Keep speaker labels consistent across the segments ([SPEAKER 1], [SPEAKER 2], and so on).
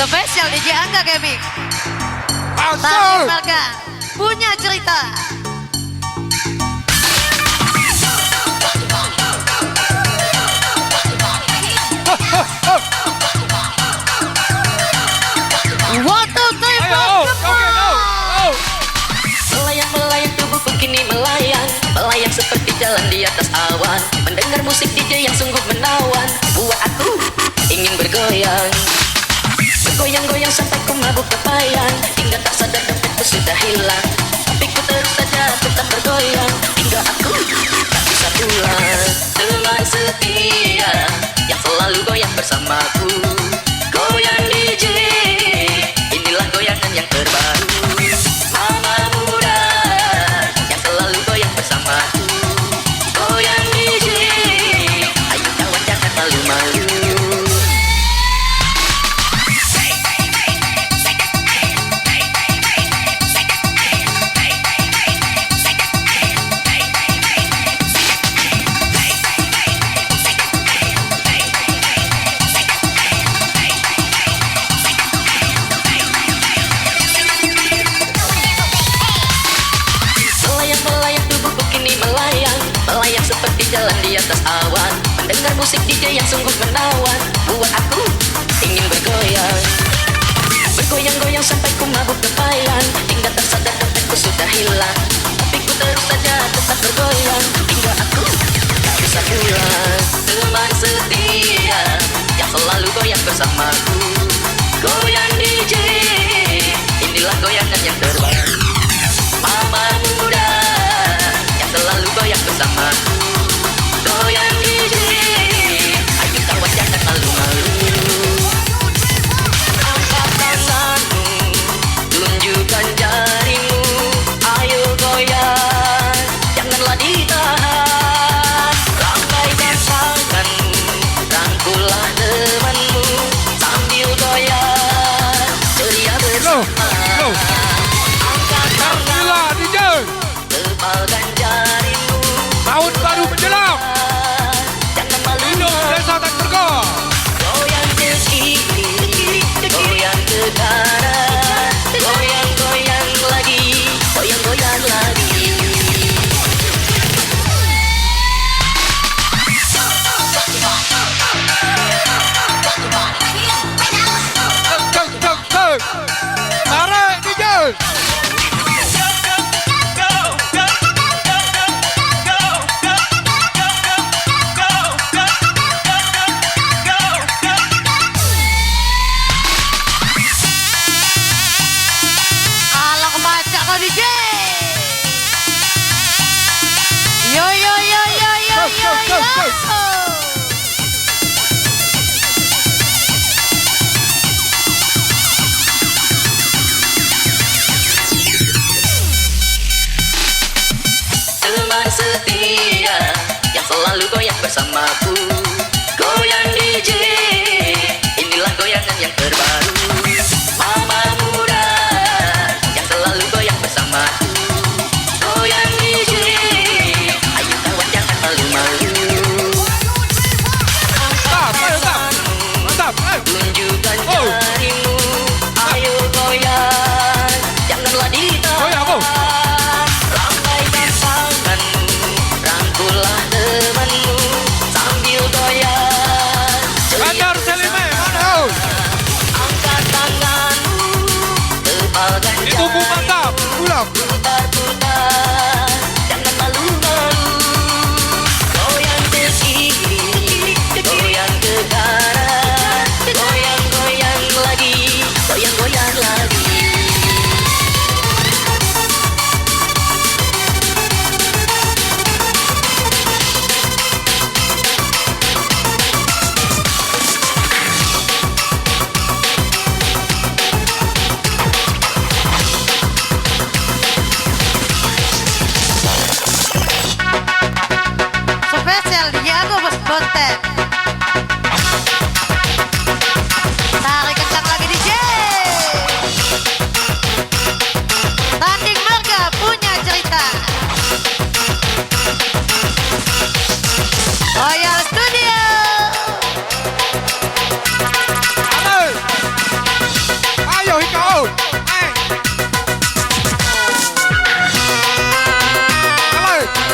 [SPEAKER 1] Spesial DJ Angga Gaming.
[SPEAKER 2] Asal.
[SPEAKER 1] Punya cerita. Waktu tembak.
[SPEAKER 3] Melayang-melayang tubuhku kini melayang, melayang seperti jalan di atas awan. Mendengar musik DJ yang sungguh menawan, buat aku ingin bergoyang. Bergoyang-goyang sampai ku mabuk kepayan, hingga tak sadar dompetku sudah hilang. Tapi ku terus saja tetap bergoyang, hingga aku tak bisa pulang. Teman setia yang selalu goyang bersamaku, goyang DJ, inilah goyangan yang terbaru. Mama muda yang selalu goyang bersamaku, goyang DJ, ayo kawan jangan malu-malu. Jalan di atas awan, mendengar musik DJ yang sungguh menawan, buat aku ingin bergoyang. Bergoyang-goyang sampai ku mabuk kepayan, hingga tak sadar dompetku sudah hilang. Tapi ku terus saja tetap bergoyang, hingga aku tak bisa pulang. Teman setia yang selalu goyang bersamaku, goyang DJ, inilah goyangan yang terbaru. Mama muda yang selalu goyang bersamaku, goyang DJ, ayo kawan jangan malu-malu. Angkat tanganmu, tunjukkan jarimu, ayo goyang, janganlah ditahan. Lambaikan tanganmu, rangkullah temanmu, sambil goyang, ceria bersama. Angkat tanganmu, tepalkan jarimu,
[SPEAKER 2] Tahun baru menjelang. Desa tak tergol.
[SPEAKER 3] goyang ke kiri, goyang ke kanan, goyang-goyang lagi, goyang-goyang lagi.
[SPEAKER 2] Cek. Tarik DJ.
[SPEAKER 1] Alang baca kau DJ. Yo.
[SPEAKER 2] Go.
[SPEAKER 3] Teman setia yang selalu goyang bersamaku, goyang DJ, inilah goyangan yang terbaru. Mama muda yang selalu goyang bersamaku, goyang DJ, ayo kawan jangan malu-malu.
[SPEAKER 2] Mantap.
[SPEAKER 3] Tunjukkan jarimu, ayo goyang, janganlah ditahan. Lambaikan tanganmu, rangkullah temanmu, sambil goyang, ceria
[SPEAKER 2] Bandar Selime, mana?
[SPEAKER 3] angkat tanganmu, tepalkan
[SPEAKER 2] Itu Bu mantap. Pulang.
[SPEAKER 3] putar-putar, jangan malu-malu. Goyang ke kiri, goyang ke kanan, goyang-goyang lagi, goyang-goyang lagi.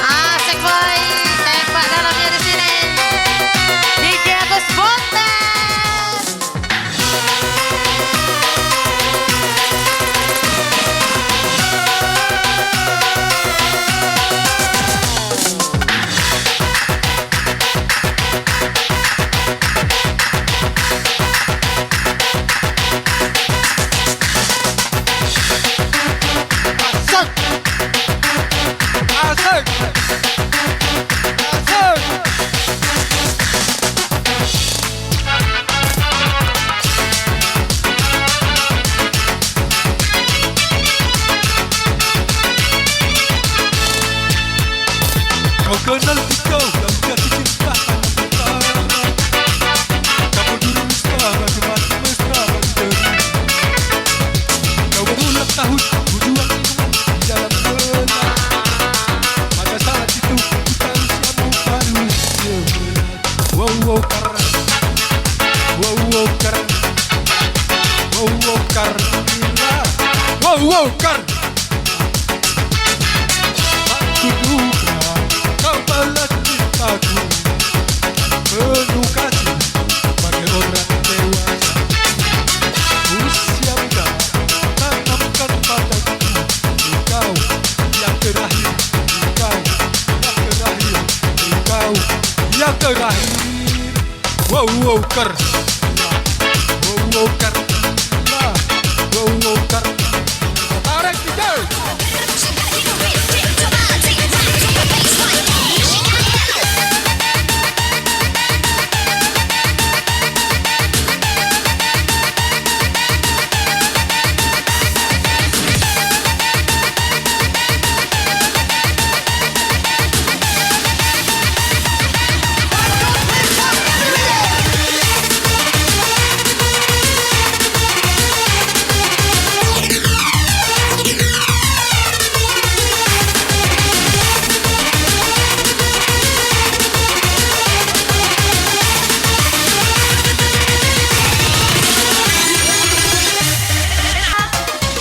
[SPEAKER 1] Asik boy, tembak dalamnya di sini. DJ Agus Bonten.
[SPEAKER 2] Asik. Kau kenal kau yang jatuh cinta kamu dulu mesra, mati mesra kau berulang tahun berjuang di dalam gelap. Pada saat itu kita usiamu baru sebelas. Wow karena aku duga kau balas cintaku penuh kasih sebagai orang dewasa. Usia muda tanamkan padaku engkau yang terakhir, engkau yang terakhir. Tarik DJ.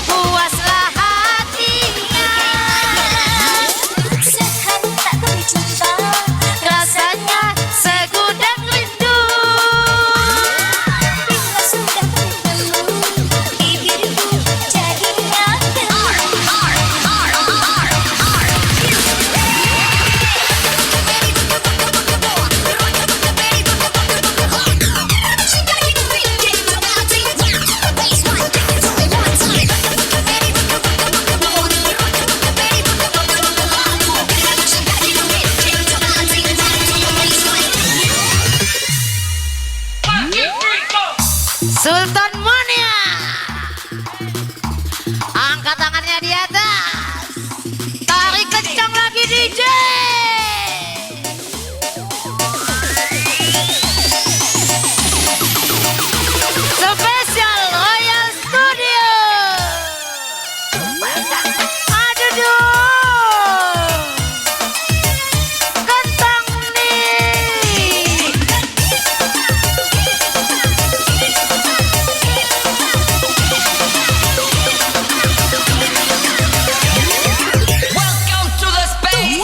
[SPEAKER 1] Puaslah hatinya,
[SPEAKER 4] Sehat tak berjumpa,
[SPEAKER 1] rasanya segudang rindu.
[SPEAKER 4] bila sudah bertemu, bibirku jadinya
[SPEAKER 1] Sultan Munia, angkat tangannya di atas, tarik kencang lagi DJ. Spesial Royal Studio. Aduh dong, kentang nih.
[SPEAKER 3] Welcome to the space.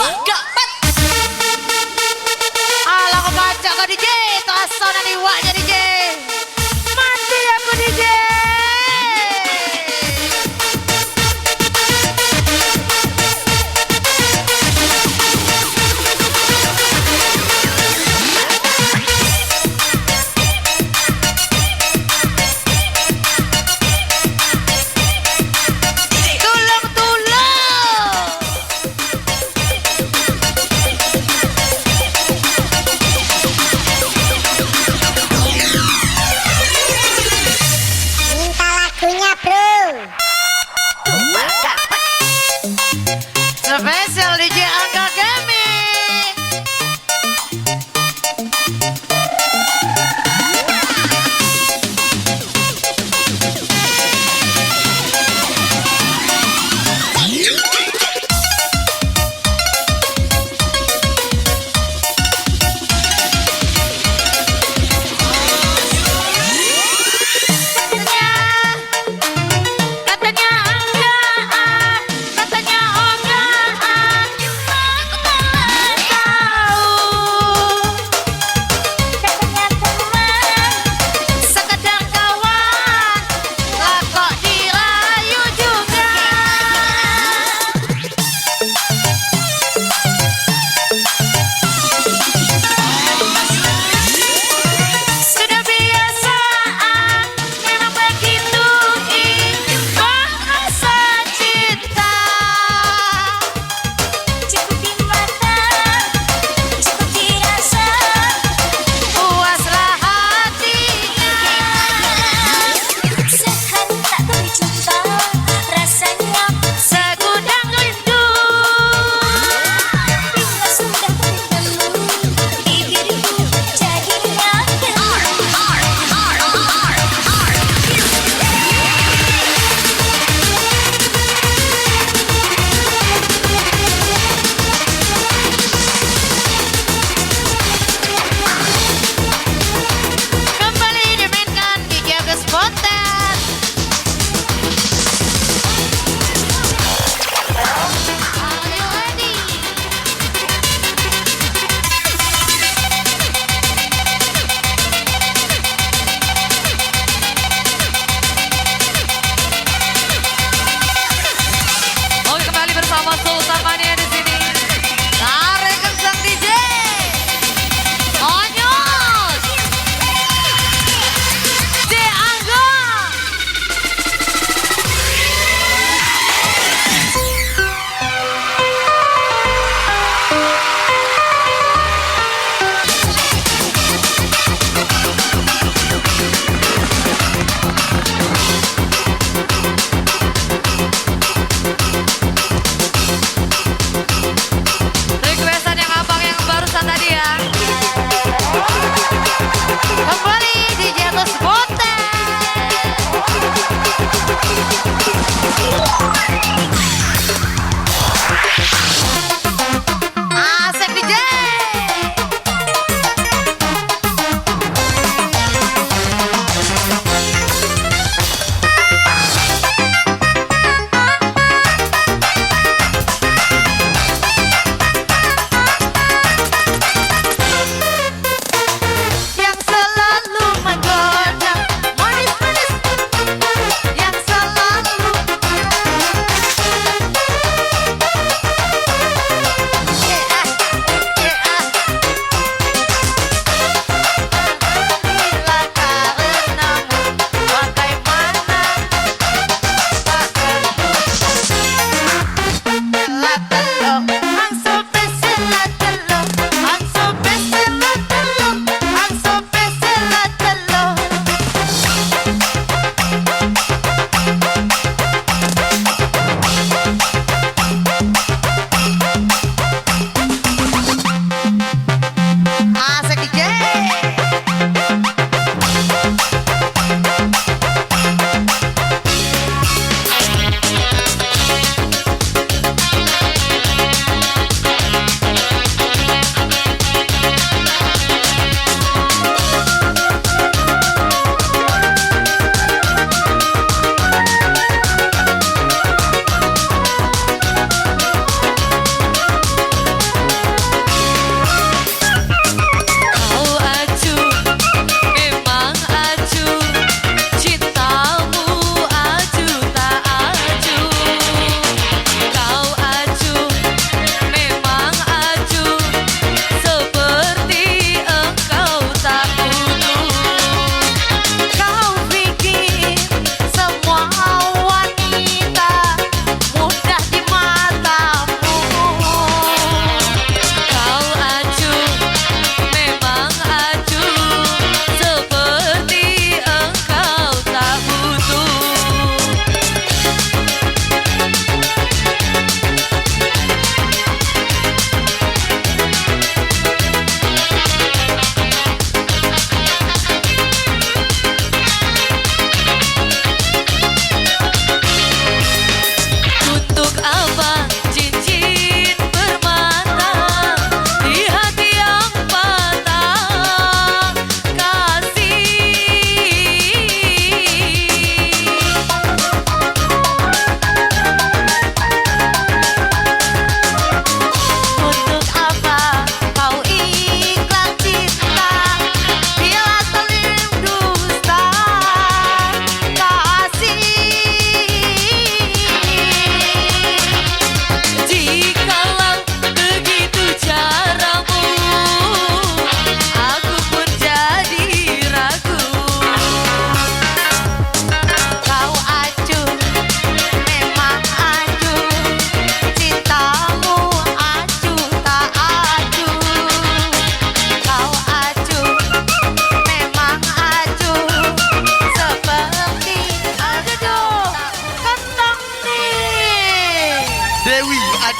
[SPEAKER 1] Alah kau baca kau DJ, terasa nanti waknya DJ. Mati aku DJ. Tulung.
[SPEAKER 4] minta lagunya bro.
[SPEAKER 1] Spesial DJ Angga Gaming.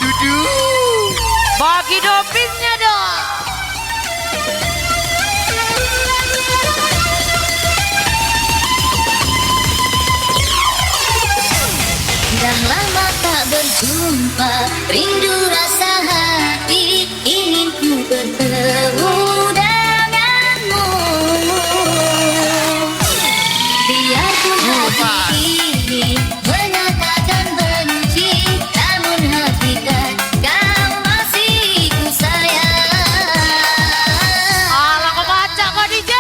[SPEAKER 1] duduk. Bagi dopingnya dong.
[SPEAKER 4] Dah lama tak berjumpa, rindu rasa hati, ingin ku bertemu denganmu. Biarpun hati ini menyatakan benci, namun hakikat kau masih ku sayang.
[SPEAKER 1] Alah kau baca kau DJ.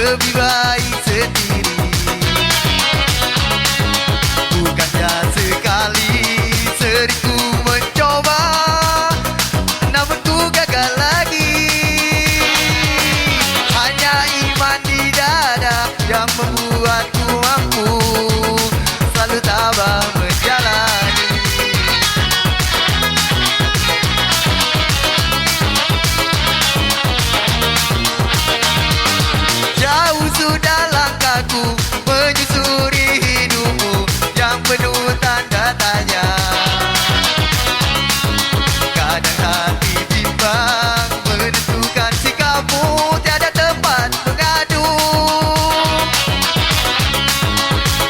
[SPEAKER 5] lebih baik sendiri. Bukannya sekali sering ku mencoba, namun ku gagal lagi. Hanya iman di dada yang membuatku mampu selalu tabah menjalani. Jauh sudah langkahku menyusuri hidupmu yang penuh tanda tanya. Kadang hati bimbang menentukan sikapmu, tiada tempat mengadu.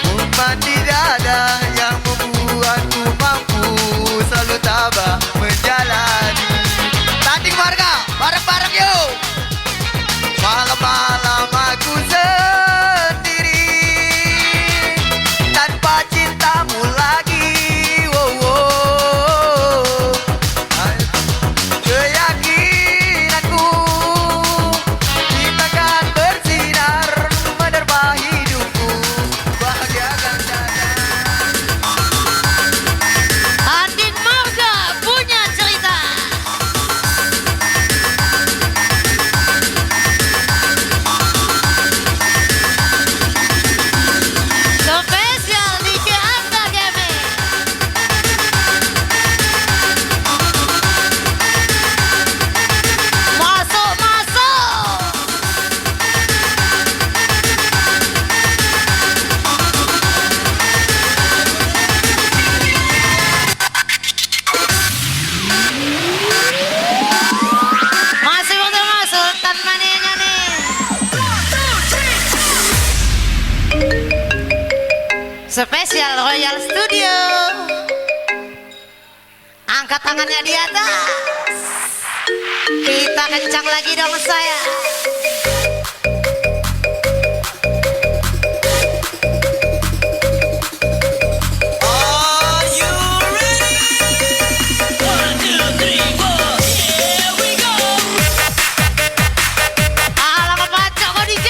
[SPEAKER 5] Iman di dada yang membuatku mampu selalu tabah menjalani. Tanding warga, bareng-bareng yuk. Malam-malam aku sendiri tanpa cintamu lagi. Wow, wow. Keyakinanku kita kan bersinar menerpa hidupku, bahagiakan dada.
[SPEAKER 1] Andin Marga punya cerita. Spesial DJ Angga Gaming. Masuk, masuk. Masih untuk masuk Sultan Manianya nih. Spesial Royal Studio. Angkat tangannya di atas. Kita kencang lagi dong saya. Alam baca kok DJ.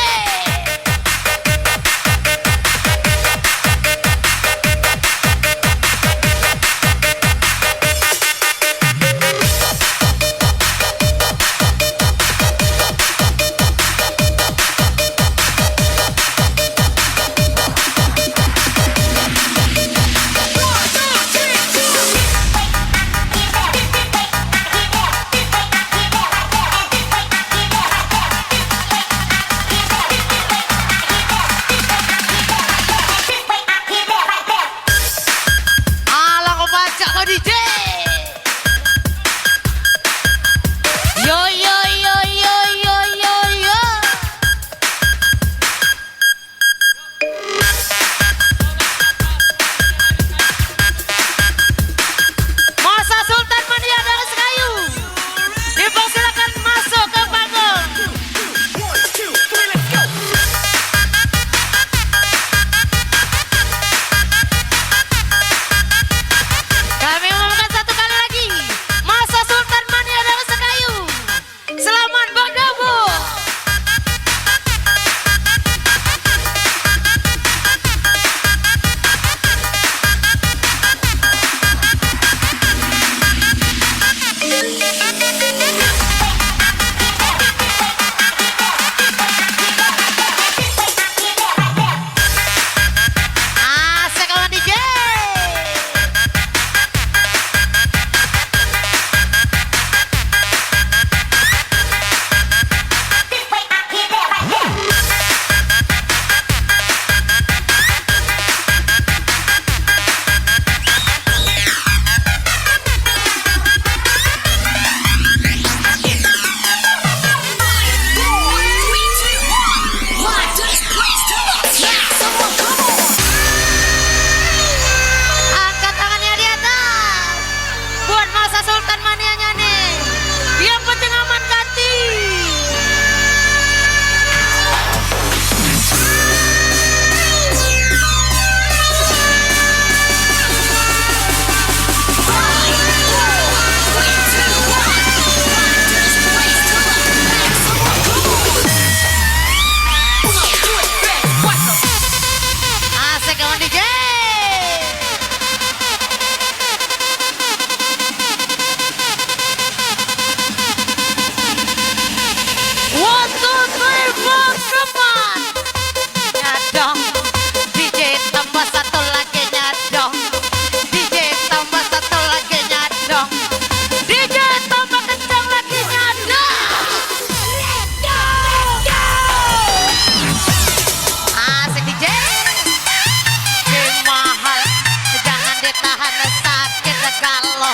[SPEAKER 1] lo.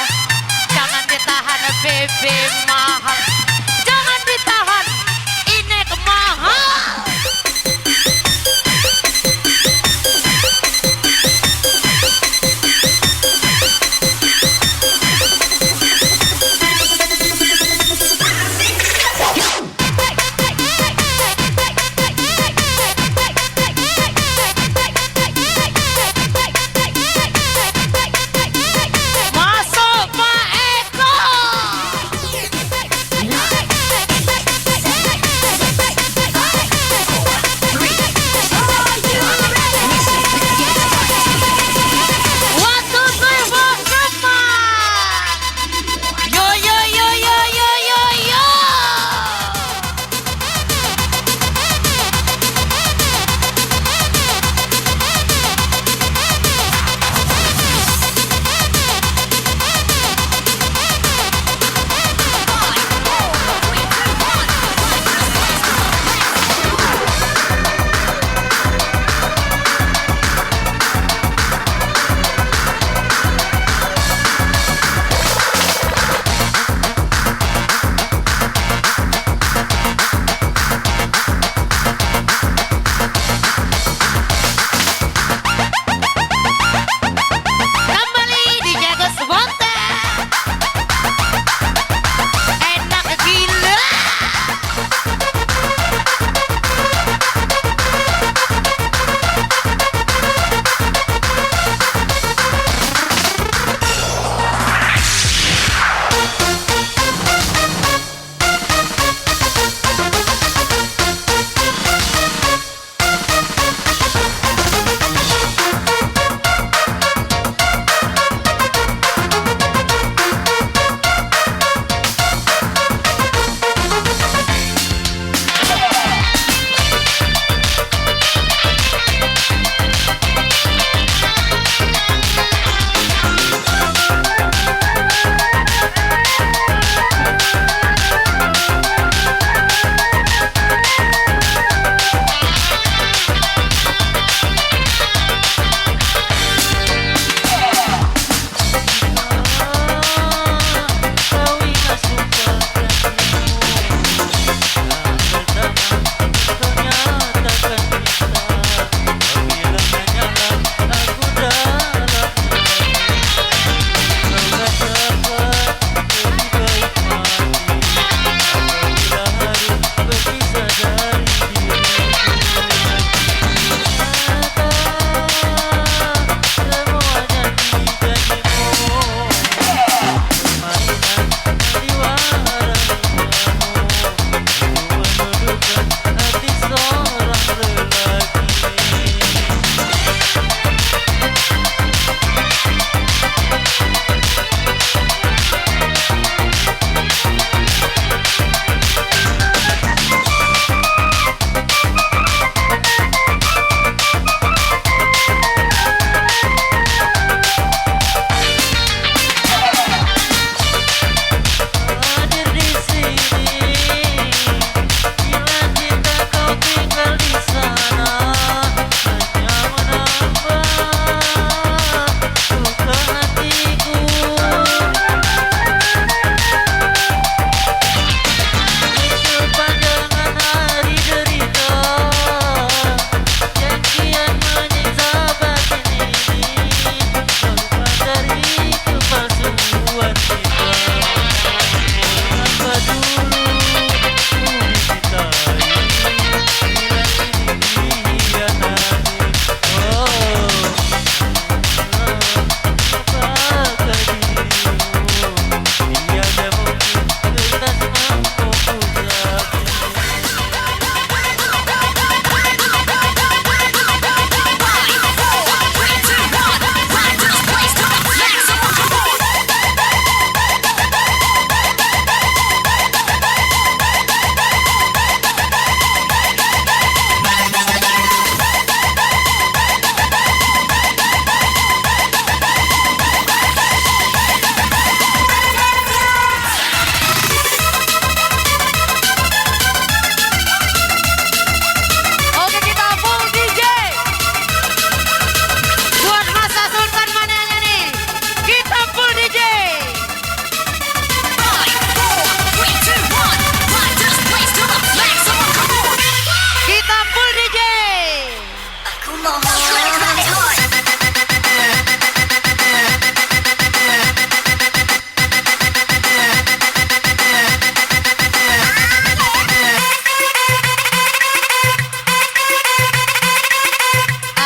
[SPEAKER 1] Jangan ditahan bebe mahal. Jangan ditahan inek mahal. Masuk Pak Eko.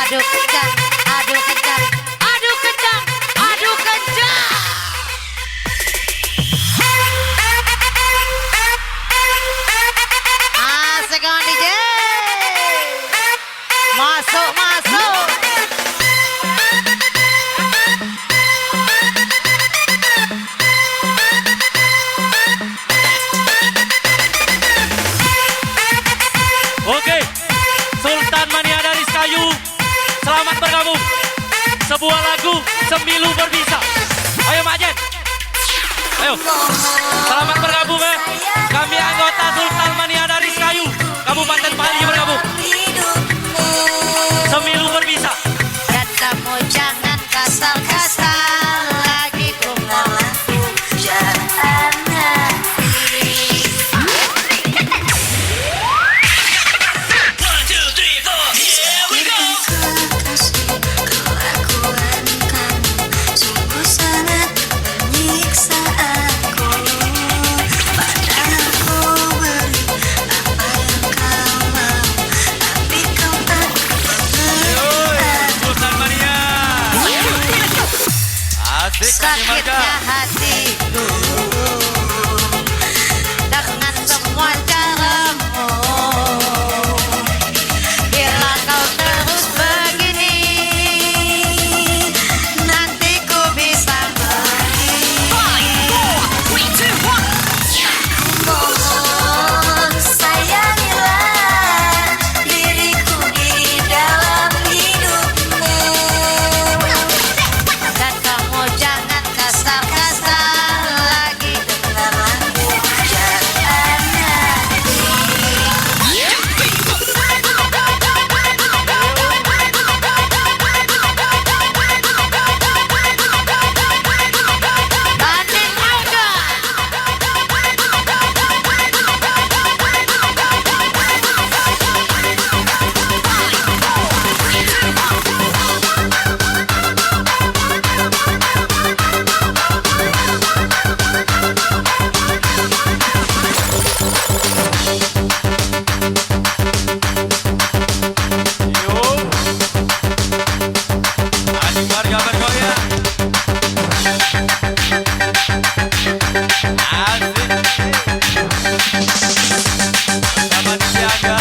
[SPEAKER 1] Aduh kencang, aduh kencang, aduh kencang, aduh kencang. Asik on DJ. Masuk, masuk.
[SPEAKER 6] Oke, Sultan Mania dari Kayu, selamat bergabung. Sebuah lagu Sembilu Berbisa. Ayo Majen, ayo. Selamat bergabung ya. Kami anggota Sultan Mania dari Kayu, Kabupaten Pali bergabung. Sembilu Berbisa.
[SPEAKER 1] Dan kamu jangan kasar-kasar lagi ku mengaku jangan hati.
[SPEAKER 6] Sultan Mania. Asik kami
[SPEAKER 1] Sakitnya
[SPEAKER 6] marga.
[SPEAKER 1] hatiku dengan semua caramu. Bila kau terus begini, nanti ku bisa pergi. Mohon sayangilah diriku di dalam hidupmu. Dan kamu jangan kasar-kasar lagi dengan aku jangan hati. Banding harga.
[SPEAKER 6] Yo. Adik warga bergoyang. Asik. Bersama DJ Angga.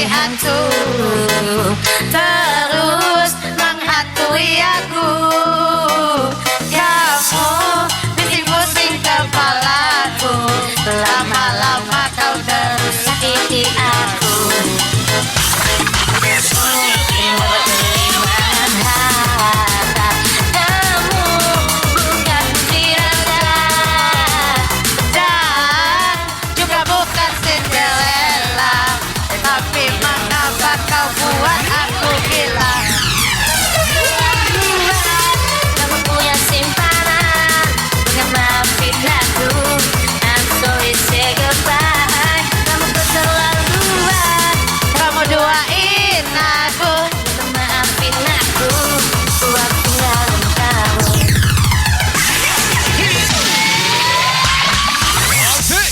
[SPEAKER 1] hantu terus menghantui aku. Kamu bising-bising kepalaku, lama-lama kau terus sakiti aku. Kamu bukan Cinderella dan juga bukan Cinderella, tapi mengapa kau buat aku gila?
[SPEAKER 4] Kamu punya simpanan dengan maafin aku. I'm sorry, say goodbye. Kamu keterlaluan.
[SPEAKER 1] Kamu duain aku,
[SPEAKER 4] Maafin aku. Buat tinggalin kamu.
[SPEAKER 2] Asik.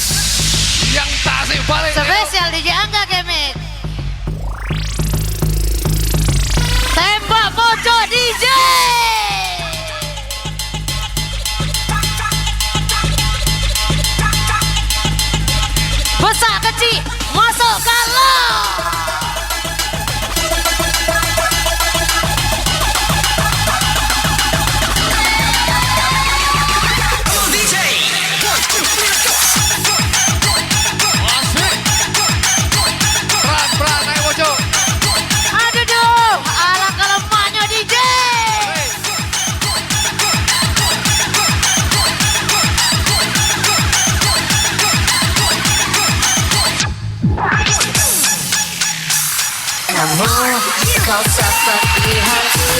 [SPEAKER 2] Yang tak asik balik.
[SPEAKER 1] spesial DJ Angga Kemek. Tembak pojok DJ. Besar kecil masuk kalau.
[SPEAKER 2] Asik. Peran naik pojok.
[SPEAKER 1] Aduh dong, ala kelemahnya DJ.
[SPEAKER 4] Kamu kau seperti hantu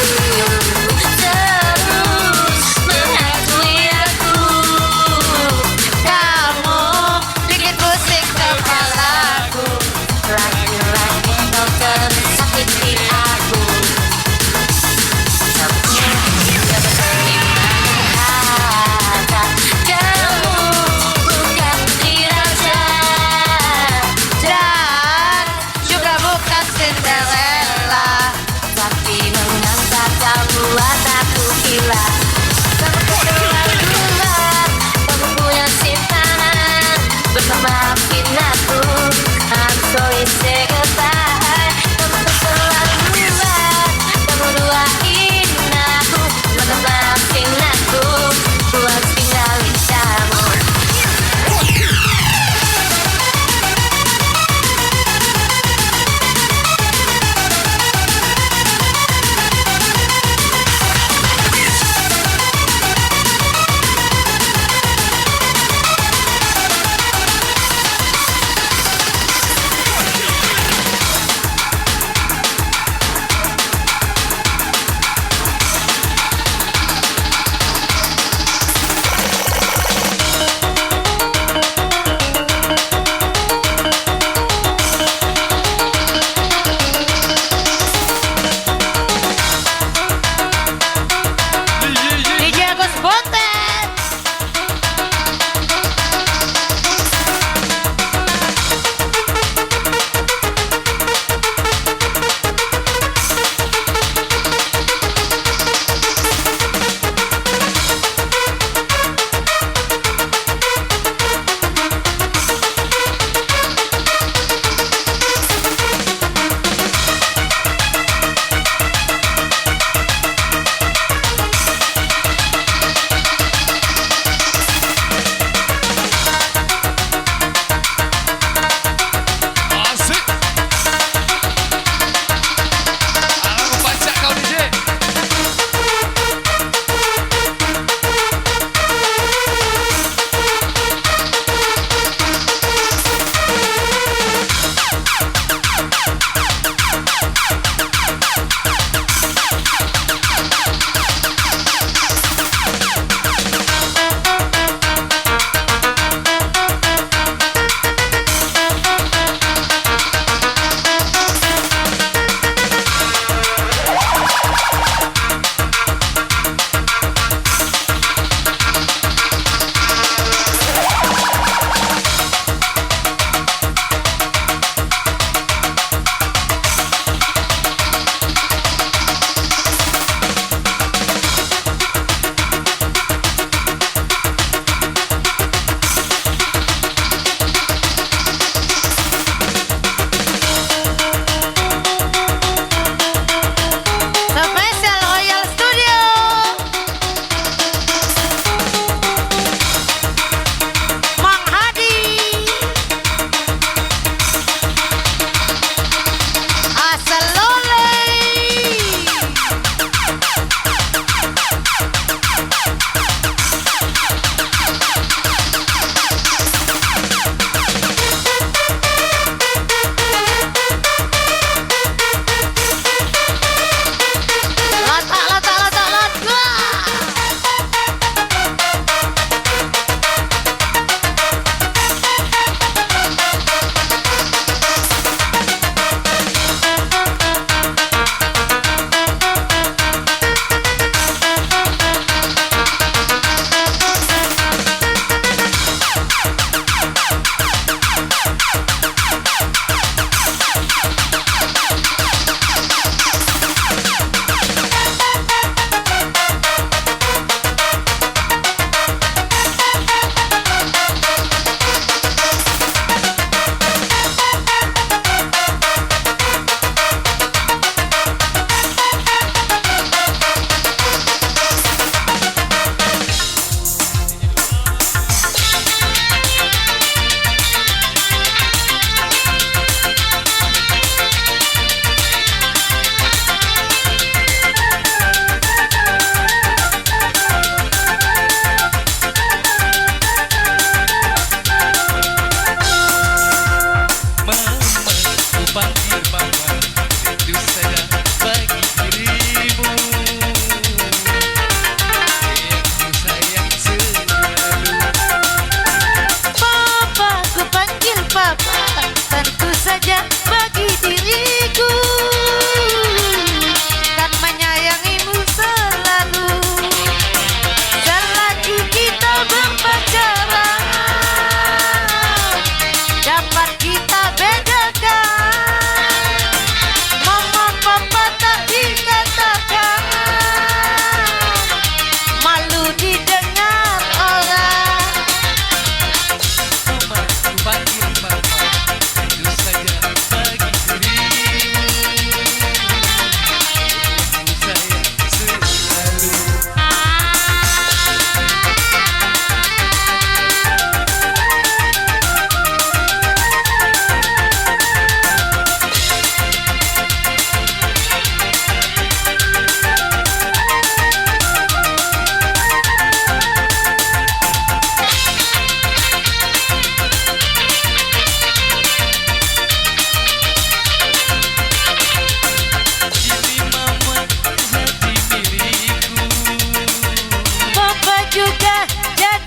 [SPEAKER 4] terus menghantui aku.
[SPEAKER 1] Kamu bikin pusing kepalaku.
[SPEAKER 4] Lagi-lagi kau tersakiti aku. Kamu juga beriman harta. Kamu bukan putri raja.
[SPEAKER 1] Dan juga bukan Cinderella,
[SPEAKER 4] Tapi mengapa kau buat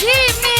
[SPEAKER 1] Jimmy